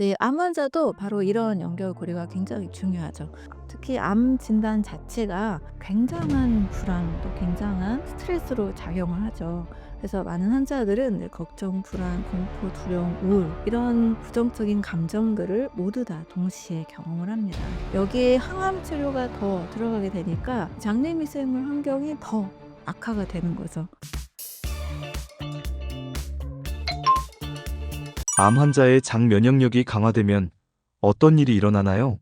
네. 암 환자도 바로 이런 연결고리가 굉장히 중요하죠. 특히 암 진단 자체가 굉장한 불안 또 굉장한 스트레스로 작용을 하죠. 그래서 많은 환자들은 걱정, 불안, 공포, 두려움, 우울 이런 부정적인 감정들을 모두 다 동시에 경험을 합니다. 여기에 항암 치료가 더 들어가게 되니까 장내미생물 환경이 더 악화가 되는 거죠. 암 환자의 장 면역력이 강화되면 어떤 일이 일어나나요?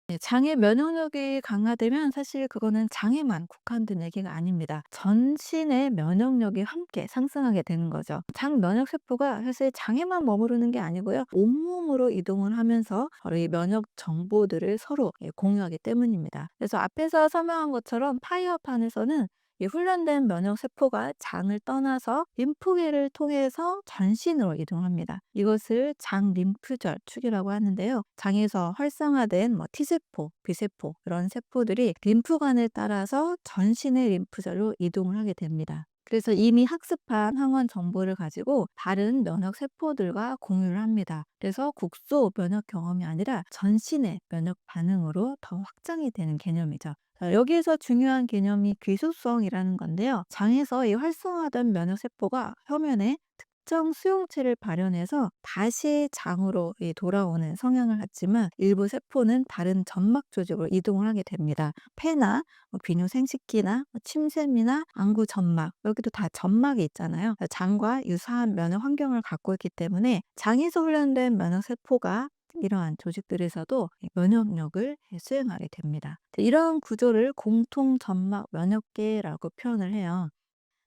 네. 장의 면역력이 강화되면 사실 그거는 장에만 국한된 얘기가 아닙니다. 전신의 면역력이 함께 상승하게 되는 거죠. 장 면역 세포가 사실 장에만 머무르는 게 아니고요. 온몸으로 이동을 하면서 바로 이 면역 정보들을 서로 공유하기 때문입니다. 그래서 앞에서 설명한 것처럼 파이어판에서는 이 훈련된 면역 세포가 장을 떠나서 림프계를 통해서 전신으로 이동합니다. 이것을 장 림프절축이라고 하는데요. 장에서 활성화된 T세포, B세포 이런 세포들이 림프관을 따라서 전신의 림프절로 이동을 하게 됩니다. 그래서 이미 학습한 항원 정보를 가지고 다른 면역 세포들과 공유를 합니다. 그래서 국소 면역 경험이 아니라 전신의 면역 반응으로 더 확장이 되는 개념이죠. 자, 여기에서 중요한 개념이 귀속성이라는 건데요. 장에서 이 활성화된 면역 세포가 표면에 특정 수용체를 발현해서 다시 장으로 돌아오는 성향을 갖지만 일부 세포는 다른 점막 조직으로 이동을 하게 됩니다. 폐나 비뇨 생식기나 침샘이나 안구 점막 여기도 다 점막이 있잖아요. 장과 유사한 면역 환경을 갖고 있기 때문에 장에서 훈련된 면역 세포가 이러한 조직들에서도 면역력을 수행하게 됩니다. 이런 구조를 공통 점막 면역계라고 표현을 해요.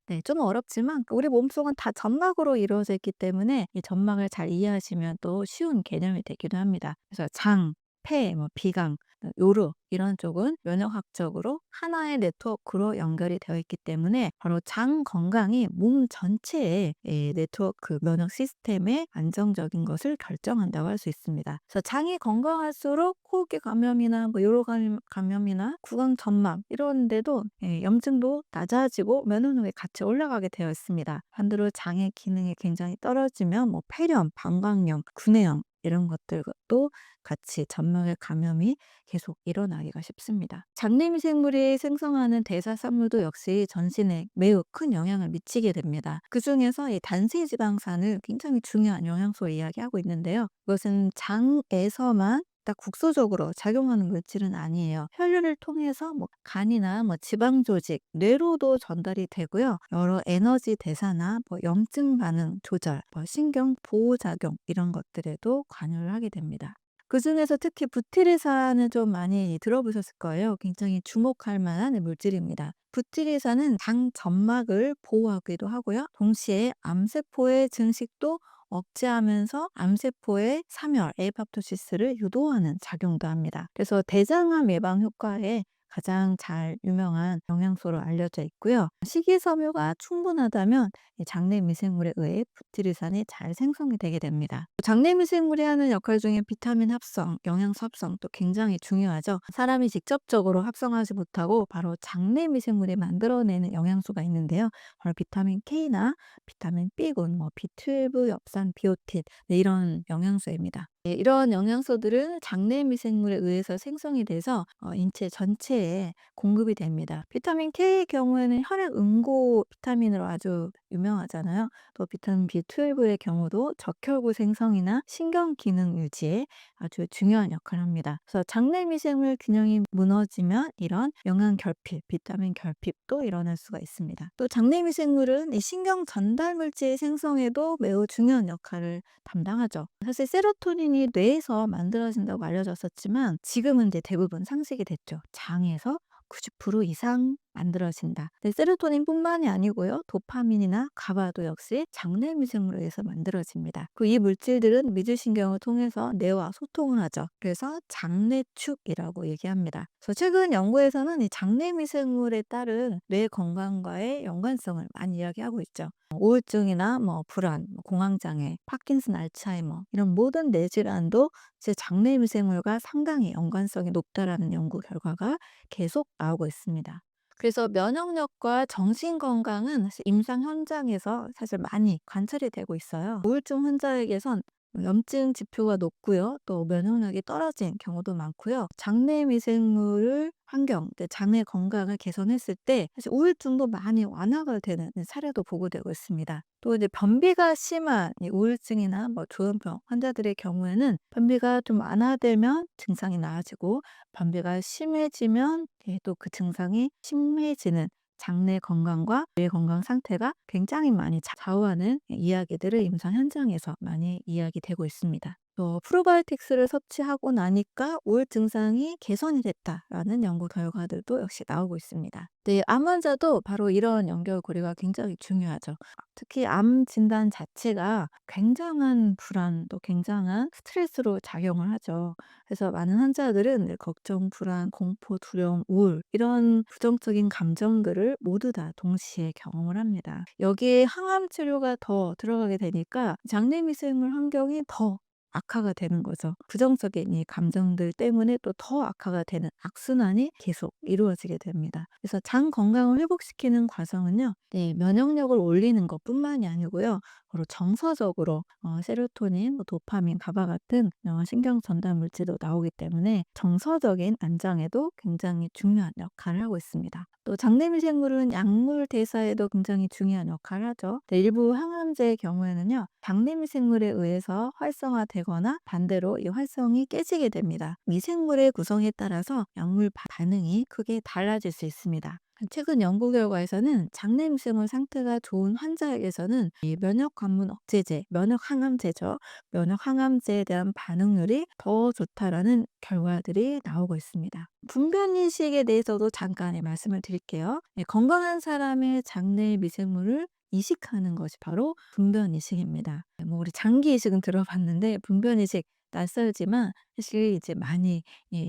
네. 좀 어렵지만 우리 몸속은 다 점막으로 이루어져 있기 때문에 이 점막을 잘 이해하시면 또 쉬운 개념이 되기도 합니다. 그래서 장, 폐, 비강, 요로 이런 쪽은 면역학적으로 하나의 네트워크로 연결이 되어 있기 때문에 바로 장 건강이 몸 전체의 네트워크 면역 시스템의 안정적인 것을 결정한다고 할 수 있습니다. 그래서 장이 건강할수록 호흡기 감염이나 요로 감염이나 구강 점막 이런 데도 염증도 낮아지고 면역력이 같이 올라가게 되어 있습니다. 반대로 장의 기능이 굉장히 떨어지면 폐렴, 방광염, 구내염 이런 것들도 같이 점막의 감염이 계속 일어나기가 쉽습니다. 장내미생물이 생성하는 대사산물도 역시 전신에 매우 큰 영향을 미치게 됩니다. 그중에서 이 단세지방산을 굉장히 중요한 영양소 이야기하고 있는데요. 이것은 장에서만 딱 국소적으로 작용하는 물질은 아니에요. 혈류를 통해서 간이나 지방 조직, 뇌로도 전달이 되고요. 여러 에너지 대사나 염증 반응 조절, 신경 보호 작용 이런 것들에도 관여를 하게 됩니다. 그중에서 특히 부티리사는 좀 많이 들어보셨을 거예요. 굉장히 주목할 만한 물질입니다. 부티리사는 장 점막을 보호하기도 하고요. 동시에 암세포의 증식도 억제하면서 암세포의 사멸, 에이팝토시스를 유도하는 작용도 합니다. 그래서 대장암 예방 효과에 가장 잘 유명한 영양소로 알려져 있고요. 식이섬유가 충분하다면 이 장내 미생물에 의해 부티르산이 잘 생성이 되게 됩니다. 장내 미생물이 하는 역할 중에 비타민 합성, 영양소 합성도 굉장히 중요하죠. 사람이 직접적으로 합성하지 못하고 바로 장내 미생물이 만들어내는 영양소가 있는데요. 바로 비타민 K나 비타민 B군, B12, 엽산, 비오틴 이런 영양소입니다. 이런 영양소들은 장내 미생물에 의해서 생성이 돼서 인체 전체에 공급이 됩니다. 비타민 K의 경우에는 혈액 응고 비타민으로 아주 유명하잖아요. 또 비타민 B12의 경우도 적혈구 생성이나 신경 기능 유지에 아주 중요한 역할을 합니다. 그래서 장내 미생물 균형이 무너지면 이런 영양 결핍, 비타민 결핍도 일어날 수가 있습니다. 또 장내 미생물은 이 신경 전달 물질 생성에도 매우 중요한 역할을 담당하죠. 사실 세로토닌이 뇌에서 만들어진다고 알려졌었지만 지금은 이제 대부분 상식이 됐죠. 장에서 90% 이상 만들어진다. 근데 세로토닌뿐만이 아니고요. 도파민이나 가바도 역시 장내 미생물에 의해서 만들어집니다. 이 물질들은 미주신경을 통해서 뇌와 소통을 하죠. 그래서 장내축이라고 얘기합니다. 그래서 최근 연구에서는 이 장내 미생물에 따른 뇌 건강과의 연관성을 많이 이야기하고 있죠. 우울증이나 불안, 공황장애, 파킨슨, 알츠하이머 이런 모든 뇌질환도 제 장내 미생물과 상당히 연관성이 높다라는 연구 결과가 계속 나오고 있습니다. 그래서 면역력과 정신 건강은 사실 임상 현장에서 사실 많이 관찰이 되고 있어요. 우울증 환자에게선 염증 지표가 높고요. 또 면역력이 떨어진 경우도 많고요. 장내 미생물 환경, 장내 건강을 개선했을 때 사실 우울증도 많이 완화가 되는 사례도 보고되고 있습니다. 또 이제 변비가 심한 이 우울증이나 조현병 환자들의 경우에는 변비가 좀 완화되면 증상이 나아지고, 변비가 심해지면 또 그 증상이 심해지는 장내 건강과 뇌 건강 상태가 굉장히 많이 좌우하는 이야기들을 임상 현장에서 많이 이야기되고 있습니다. 또 프로바이오틱스를 섭취하고 나니까 우울 증상이 개선이 됐다라는 연구 결과들도 역시 나오고 있습니다. 네, 암 환자도 바로 이런 연결고리가 굉장히 중요하죠. 특히 암 진단 자체가 굉장한 불안, 또 굉장한 스트레스로 작용을 하죠. 그래서 많은 환자들은 걱정, 불안, 공포, 두려움, 우울 이런 부정적인 감정들을 모두 다 동시에 경험을 합니다. 여기에 항암 치료가 더 들어가게 되니까 장내 미생물 환경이 더 악화가 되는 거죠. 부정적인 이 감정들 때문에 또 더 악화가 되는 악순환이 계속 이루어지게 됩니다. 그래서 장 건강을 회복시키는 과정은요, 네, 면역력을 올리는 것뿐만이 아니고요. 바로 정서적으로 세로토닌, 도파민, 가바 같은 신경 전달 물질도 나오기 때문에 정서적인 안정에도 굉장히 중요한 역할을 하고 있습니다. 또 장내 미생물은 약물 대사에도 굉장히 중요한 역할을 하죠. 네, 일부 항암제의 경우에는요, 장내 미생물에 의해서 활성화되거나 반대로 이 활성이 깨지게 됩니다. 미생물의 구성에 따라서 약물 반응이 크게 달라질 수 있습니다. 최근 연구 결과에서는 장내 미생물 상태가 좋은 환자에게서는 이 면역 관문 억제제, 면역 항암제죠. 면역 항암제에 대한 반응률이 더 좋다라는 결과들이 나오고 있습니다. 분변 이식에 대해서도 잠깐 말씀을 드릴게요. 건강한 사람의 장내 미생물을 이식하는 것이 바로 분변 이식입니다. 우리 장기 이식은 들어봤는데 분변 이식 낯설지만 사실 이제 많이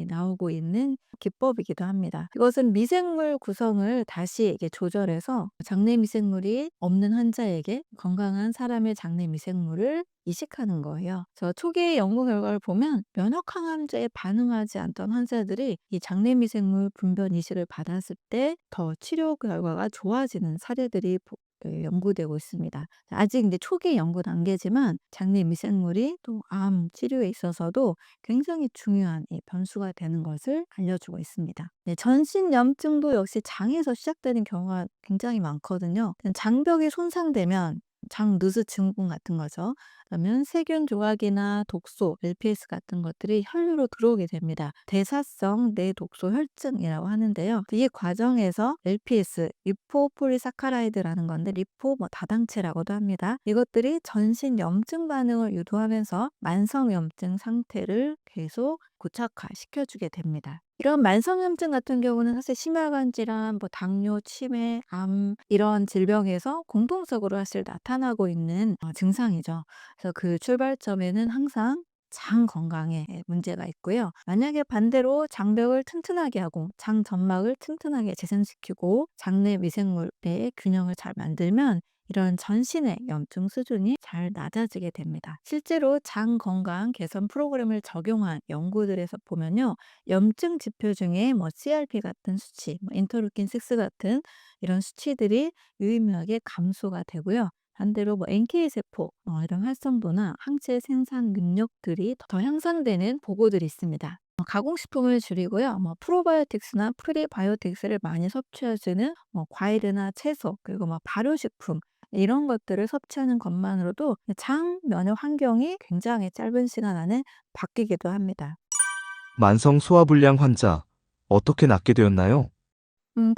나오고 있는 기법이기도 합니다. 이것은 미생물 구성을 다시 이게 조절해서 장내 미생물이 없는 환자에게 건강한 사람의 장내 미생물을 이식하는 거예요. 그래서 초기 연구 결과를 보면 면역 항암제에 반응하지 않던 환자들이 이 장내 미생물 분변 이식을 받았을 때 더 치료 결과가 좋아지는 사례들이 연구되고 있습니다. 아직 근데 초기 연구 단계지만 장내 미생물이 또 암 치료에 있어서도 굉장히 중요한 변수가 되는 것을 알려주고 있습니다. 네, 전신염증도 역시 장에서 시작되는 경우가 굉장히 많거든요. 장벽이 손상되면 장 누수 증후군 같은 거죠. 그러면 세균 조각이나 독소, LPS 같은 것들이 혈류로 들어오게 됩니다. 대사성 뇌독소 혈증이라고 하는데요. 이 과정에서 LPS, 리포폴리사카라이드라는 건데 리포 다당체라고도 합니다. 이것들이 전신 염증 반응을 유도하면서 만성 염증 상태를 계속 고착화시켜주게 됩니다. 이런 만성염증 같은 경우는 사실 심혈관 질환, 당뇨, 치매, 암 이런 질병에서 공통적으로 사실 나타나고 있는 증상이죠. 그래서 그 출발점에는 항상 장 건강에 문제가 있고요. 만약에 반대로 장벽을 튼튼하게 하고 장 점막을 튼튼하게 재생시키고 장내 미생물의 균형을 잘 만들면 이런 전신의 염증 수준이 잘 낮아지게 됩니다. 실제로 장 건강 개선 프로그램을 적용한 연구들에서 보면요, 염증 지표 중에 CRP 같은 수치, 인터루킨 6 같은 이런 수치들이 유의미하게 감소가 되고요. 반대로 NK 세포 이런 활성도나 항체 생산 능력들이 더 향상되는 보고들이 있습니다. 가공식품을 줄이고요. 프로바이오틱스나 프리바이오틱스를 많이 섭취하시는 과일이나 채소, 그리고 발효식품 이런 것들을 섭취하는 것만으로도 장 면역 환경이 굉장히 짧은 시간 안에 바뀌기도 합니다. 만성 소화불량 환자, 어떻게 낫게 되었나요?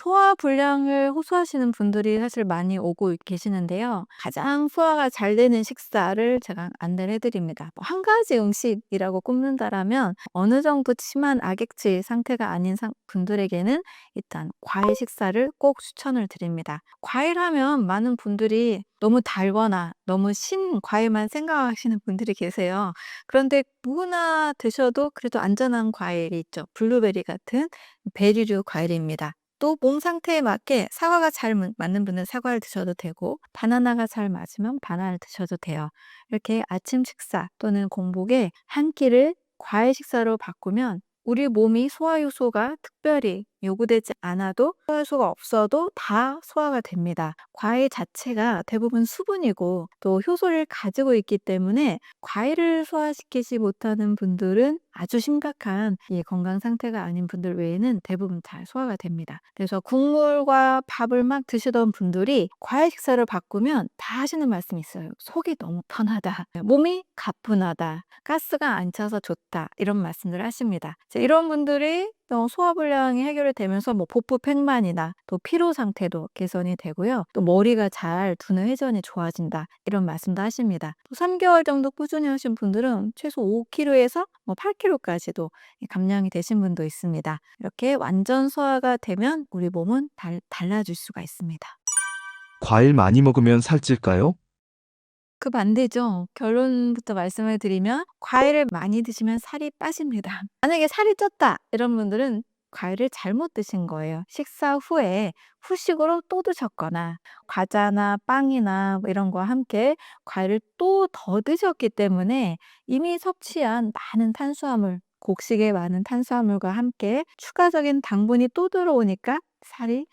소화 불량을 호소하시는 분들이 사실 많이 오고 계시는데요. 가장 소화가 잘 되는 식사를 제가 안내를 해 드립니다. 한 가지 음식이라고 꼽는다라면 어느 정도 심한 악액질 상태가 아닌 분들에게는 일단 과일 식사를 꼭 추천을 드립니다. 과일 하면 많은 분들이 너무 달거나 너무 신 과일만 생각하시는 분들이 계세요. 그런데 누구나 드셔도 그래도 안전한 과일이 있죠. 블루베리 같은 베리류 과일입니다. 또 몸 상태에 맞게 사과가 잘 맞는 분은 사과를 드셔도 되고, 바나나가 잘 맞으면 바나나를 드셔도 돼요. 이렇게 아침 식사 또는 공복에 한 끼를 과일 식사로 바꾸면 우리 몸이 소화 효소가 특별히 요구되지 않아도 소화할 수가 없어도 다 소화가 됩니다. 과일 자체가 대부분 수분이고 또 효소를 가지고 있기 때문에 과일을 소화시키지 못하는 분들은 아주 심각한 이 건강 상태가 아닌 분들 외에는 대부분 잘 소화가 됩니다. 그래서 국물과 밥을 막 드시던 분들이 과일 식사를 바꾸면 다 하시는 말씀이 있어요. 속이 너무 편하다. 몸이 가뿐하다. 가스가 안 차서 좋다. 이런 말씀들 하십니다. 이제 이런 분들이 또 소화불량이 해결이 되면서 뭐 복부 팽만이나 또 피로 상태도 개선이 되고요. 또 머리가 잘 두뇌 회전이 좋아진다. 이런 말씀도 하십니다. 또 3개월 정도 꾸준히 하신 분들은 최소 5kg에서 뭐 8kg까지도 감량이 되신 분도 있습니다. 이렇게 완전 소화가 되면 우리 몸은 달라질 수가 있습니다. 과일 많이 먹으면 살찔까요? 그 반대죠. 결론부터 말씀을 드리면 과일을 많이 드시면 살이 빠집니다. 만약에 살이 쪘다 이런 분들은 과일을 잘못 드신 거예요. 식사 후에 후식으로 또 드셨거나 과자나 빵이나 뭐 이런 거와 함께 과일을 또 더 드셨기 때문에 이미 섭취한 많은 탄수화물, 곡식의 많은 탄수화물과 함께 추가적인 당분이 또 들어오니까 살이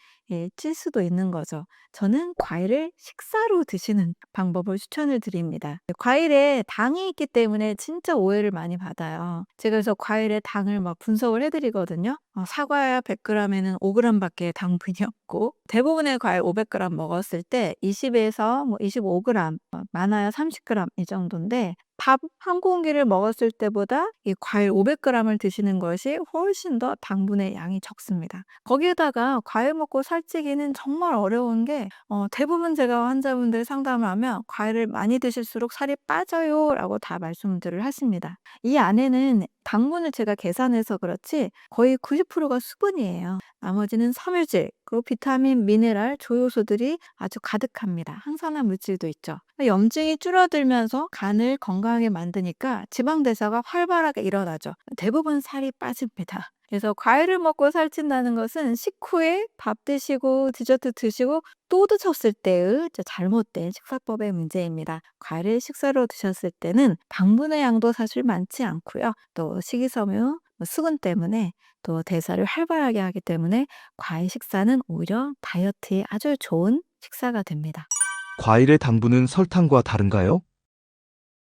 찔 수도 있는 거죠. 저는 과일을 식사로 드시는 방법을 추천을 드립니다. 과일에 당이 있기 때문에 진짜 오해를 많이 받아요. 제가 그래서 과일의 당을 막 분석을 해 드리거든요. 사과 100g에는 5g 밖에 당분이 없고 대부분의 과일 500g 먹었을 때 20에서 뭐 25g, 많아야 30g 이 정도인데 밥 한 공기를 먹었을 때보다 이 과일 500g을 드시는 것이 훨씬 더 당분의 양이 적습니다. 거기에다가 과일 먹고 살찌기는 정말 어려운 게 대부분 제가 환자분들 상담을 하면 "과일을 많이 드실수록 살이 빠져요."라고 다 말씀들을 하십니다. 이 안에는 당분을 제가 계산해서 그렇지 거의 90%가 수분이에요. 나머지는 섬유질, 그리고 비타민, 미네랄, 조효소들이 아주 가득합니다. 항산화 물질도 있죠. 염증이 줄어들면서 간을 건강하게 만드니까 지방 대사가 활발하게 일어나죠. 대부분 살이 빠집니다. 그래서 과일을 먹고 살찐다는 것은 식후에 밥 드시고 디저트 드시고 또 드셨을 때의 잘못된 식사법의 문제입니다. 과일을 식사로 드셨을 때는 당분의 양도 사실 많지 않고요. 또 식이섬유, 수분 때문에 또 대사를 활발하게 하기 때문에 과일 식사는 오히려 다이어트에 아주 좋은 식사가 됩니다. 과일의 당분은 설탕과 다른가요?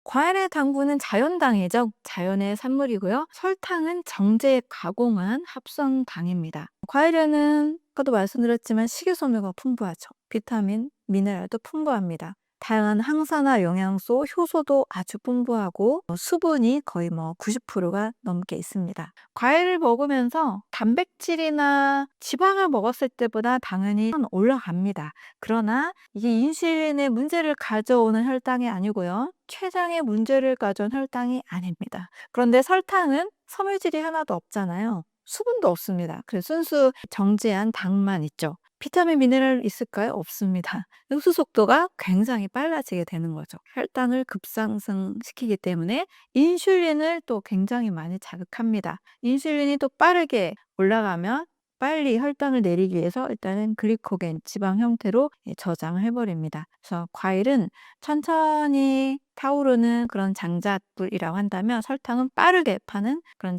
과일의 당분은 자연당이죠. 자연의 산물이고요. 설탕은 정제 가공한 합성당입니다. 과일에는 아까도 말씀드렸지만 식이섬유가 풍부하죠. 비타민, 미네랄도 풍부합니다. 다양한 항산화 영양소, 효소도 아주 풍부하고 수분이 거의 90%가 넘게 있습니다. 과일을 먹으면서 단백질이나 지방을 먹었을 때보다 당연히 올라갑니다. 그러나 이게 인슐린의 문제를 가져오는 혈당이 아니고요. 췌장의 문제를 가져온 혈당이 아닙니다. 그런데 설탕은 섬유질이 하나도 없잖아요. 수분도 없습니다. 그래서 순수 정제한 당만 있죠. 비타민, 미네랄 있을까요? 없습니다. 흡수 속도가 굉장히 빨라지게 되는 거죠. 혈당을 급상승시키기 때문에 인슐린을 또 굉장히 많이 자극합니다. 인슐린이 또 빠르게 올라가면 빨리 혈당을 내리기 위해서 일단은 글리코겐, 지방 형태로 저장을 해버립니다. 그래서 과일은 천천히 타오르는 그런 장작불이라고 한다면 설탕은 빠르게 파는 그런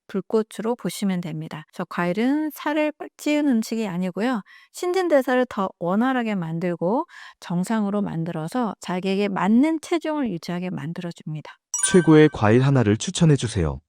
불꽃으로 보시면 됩니다. 그래서 과일은 살을 찌운 음식이 아니고요. 신진대사를 더 원활하게 만들고 정상으로 만들어서 자기에게 맞는 체중을 유지하게 만들어줍니다. 최고의 과일 하나를 추천해 주세요.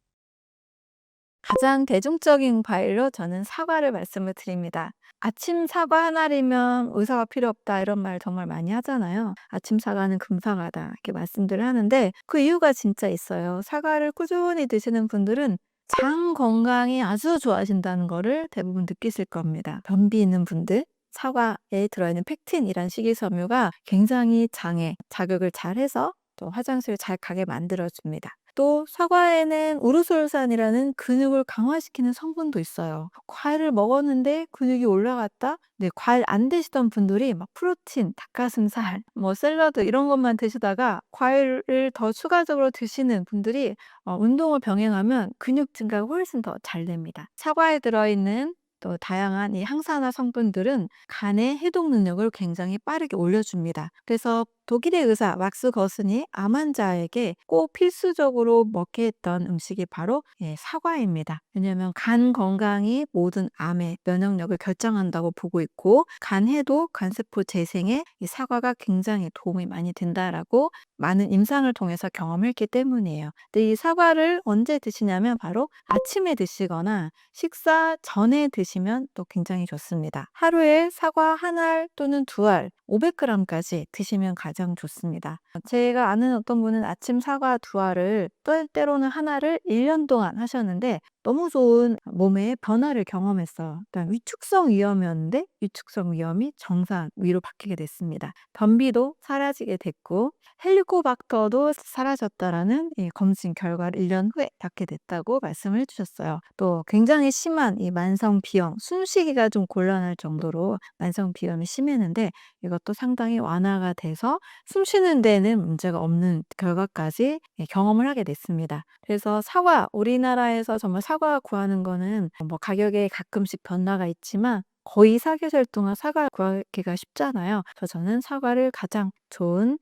가장 대중적인 과일로 저는 사과를 말씀을 드립니다. 아침 사과 하나리면 의사가 필요 없다 이런 말 정말 많이 하잖아요. 아침 사과는 금사과다 이렇게 말씀들을 하는데 그 이유가 진짜 있어요. 사과를 꾸준히 드시는 분들은 장 건강이 아주 좋아진다는 거를 대부분 느끼실 겁니다. 변비 있는 분들, 사과에 들어있는 펙틴이란 식이섬유가 굉장히 장에 자극을 잘 해서 또 화장실을 잘 가게 만들어줍니다. 또 사과에는 우르솔산이라는 근육을 강화시키는 성분도 있어요. 과일을 먹었는데 근육이 올라갔다? 네, 과일 안 드시던 분들이 막 프로틴, 닭가슴살, 뭐 샐러드 이런 것만 드시다가 과일을 더 추가적으로 드시는 분들이 운동을 병행하면 근육 증가가 훨씬 더 잘 됩니다. 사과에 들어있는 또 다양한 이 항산화 성분들은 간의 해독 능력을 굉장히 빠르게 올려줍니다. 그래서 독일의 의사 막스 거슨이 암 환자에게 꼭 필수적으로 먹게 했던 음식이 바로 사과입니다. 왜냐하면 간 건강이 모든 암의 면역력을 결정한다고 보고 있고 간해도 간세포 재생에 이 사과가 굉장히 도움이 많이 된다라고 많은 임상을 통해서 경험했기 때문이에요. 근데 이 사과를 언제 드시냐면 바로 아침에 드시거나 식사 전에 드시면 또 굉장히 좋습니다. 하루에 사과 한 알 또는 두 알, 500g까지 드시면 가장 좋습니다. 제가 아는 어떤 분은 아침 사과 두 알을 때로는 하나를 1년 동안 하셨는데 너무 좋은 몸의 변화를 경험했어요. 일단 위축성 위염이었는데 위축성 위염이 정상 위로 바뀌게 됐습니다. 변비도 사라지게 됐고 헬리코박터도 사라졌다라는 이 검진 결과를 1년 후에 받게 됐다고 말씀을 해주셨어요. 또 굉장히 심한 이 만성 비염, 숨쉬기가 좀 곤란할 정도로 만성 비염이 심했는데 이것도 상당히 완화가 돼서 숨 쉬는 데는 문제가 없는 결과까지 경험을 하게 됐습니다. 그래서 사과, 우리나라에서 정말 사과 구하는 거는 뭐 가격에 가끔씩 변화가 있지만 거의 사계절 동안 사과 구하기가 쉽잖아요. 그래서 저는 사과를 가장 좋은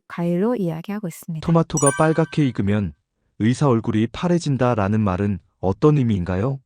과일로 이야기하고 있습니다. 토마토가 빨갛게 익으면 의사 얼굴이 파래진다라는 말은 어떤 의미인가요?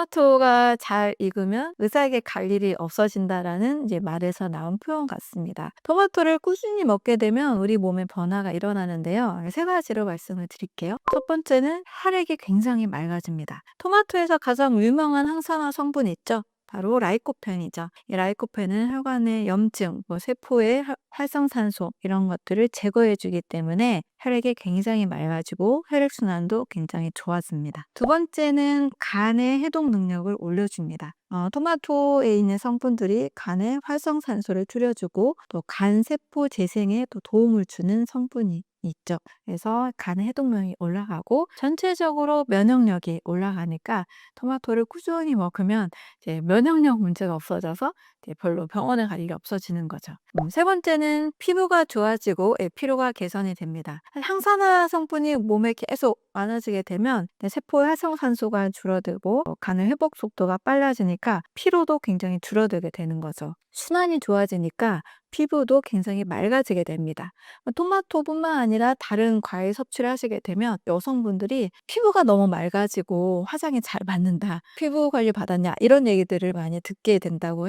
토마토가 잘 익으면 의사에게 갈 일이 없어진다라는 이제 말에서 나온 표현 같습니다. 토마토를 꾸준히 먹게 되면 우리 몸에 변화가 일어나는데요. 세 가지로 말씀을 드릴게요. 첫 번째는 혈액이 굉장히 맑아집니다. 토마토에서 가장 유명한 항산화 성분이 있죠. 바로 라이코펜이죠. 이 라이코펜은 혈관의 염증, 세포의 활성산소 이런 것들을 제거해 주기 때문에 혈액이 굉장히 맑아지고 혈액순환도 굉장히 좋아집니다. 두 번째는 간의 해독 능력을 올려줍니다. 토마토에 있는 성분들이 간의 활성산소를 줄여주고 또 간세포 재생에 또 도움을 주는 성분이 있죠. 그래서 간의 해독력이 올라가고 전체적으로 면역력이 올라가니까 토마토를 꾸준히 먹으면 이제 면역력 문제가 없어져서 이제 별로 병원에 갈 일이 없어지는 거죠. 세 번째는 피부가 좋아지고 피로가 개선이 됩니다. 항산화 성분이 몸에 계속 많아지게 되면 세포의 활성산소가 줄어들고 간의 회복 속도가 빨라지니까 피로도 굉장히 줄어들게 되는 거죠. 순환이 좋아지니까 피부도 굉장히 맑아지게 됩니다. 토마토뿐만 아니라 다른 과일 섭취를 하시게 되면 여성분들이 피부가 너무 맑아지고 화장이 잘 맞는다, 피부 관리 받았냐 이런 얘기들을 많이 듣게 된다고 해요.